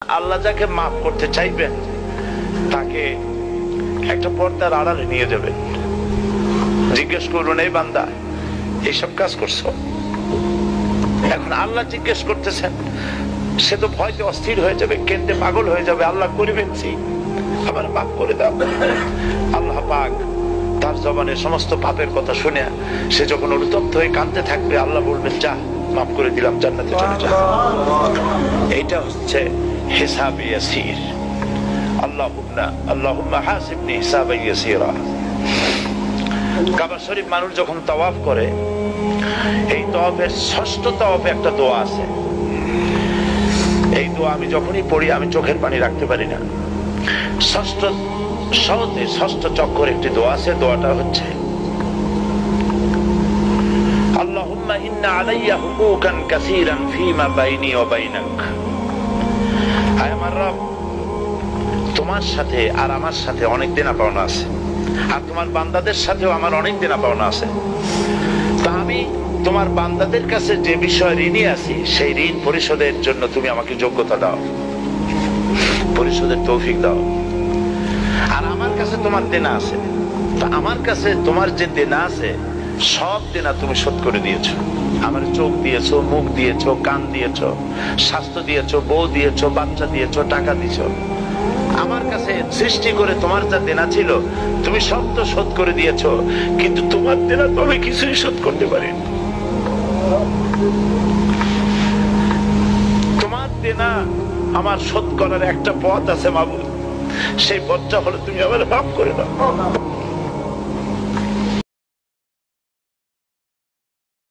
আল্লাহ যাকে মাফ করতে চাইবেন তাকে একটা পর্দার আড়ালে নিয়ে যাবেন, জিজ্ঞেস করুন, এই বান্দা এইসব কাজ করছো? এখন আল্লাহ জিজ্ঞেস করতেছেন, সে তো ভয়তে অস্থির হয়ে যাবে, কেন্দ্রে পাগল হয়ে যাবে। আল্লাহ করিবেন আবার মাফ করে দাও। আল্লাহ পাক তার জবানে সমস্ত পাপের কথা শুনে সে যখন অনুতপ্ত হয়ে কাঁদতে থাকবে, আল্লাহ বলবেন, যা মাফ করে দিলাম, জান্নাতে চলে যা। এইটা হচ্ছে হিসাবে ইয়াসির। আল্লাহুম্মা হাসিবনি হিসাবান ইয়াসিরা। কাবা শরীফ মানুষ যখন তাওয়াফ করে, এই তাওয়াফের ষষ্ঠ তাওয়াফে একটা দোয়া আছে। এই দোয়া আমি যখনই পড়ি আমি চোখের পানি রাখতে পারি না। ষষ্ঠ চক্কর একটি দোয়া আছে। দোয়াটা হচ্ছে, আল্লাহুম্মা ইন্না আলাইয়া হুকুকান কাসীরান ফীমা বাইনি ওয়া বাইনাক। হায় আমার রব, তোমার সাথে আর আমার সাথে অনেক দেনা পাওনা আছে, আর তোমার বান্দাদের সাথেও আমার অনেক দেনা পাওনা আছে। তা আমি তোমার বান্দাদের কাছে যে বিষয় ঋণী আছি, সেই ঋণ পরিশোধের জন্য তুমি আমাকে যোগ্যতা দাও, পরিশোধের তৌফিক দাও। আর আমার কাছে তোমার দেনা আছে, তা আমার কাছে তোমার যে দেনা আছে সব দেনা তুমি শোধ করে দিয়েছো। আমার চোখ দিয়েছো, মুখ দিয়েছো, কান দিয়েছো, স্বাস্থ্য দিয়েছো, বউ দিয়েছো, বাচ্চা দিয়েছো, টাকা দিয়েছো। আমার কাছে সৃষ্টি করে তোমার যা দেনা ছিল তুমি সব তো শোধ করে দিয়েছো, কিন্তু তোমার দেনা তো আমি কিছুই শোধ করতে পারিনি। তোমার দেনা আমার শোধ করার একটা পথ আছে মাবুদ, সেই পথটা হলো তুমি আমার মাফ করে দাও।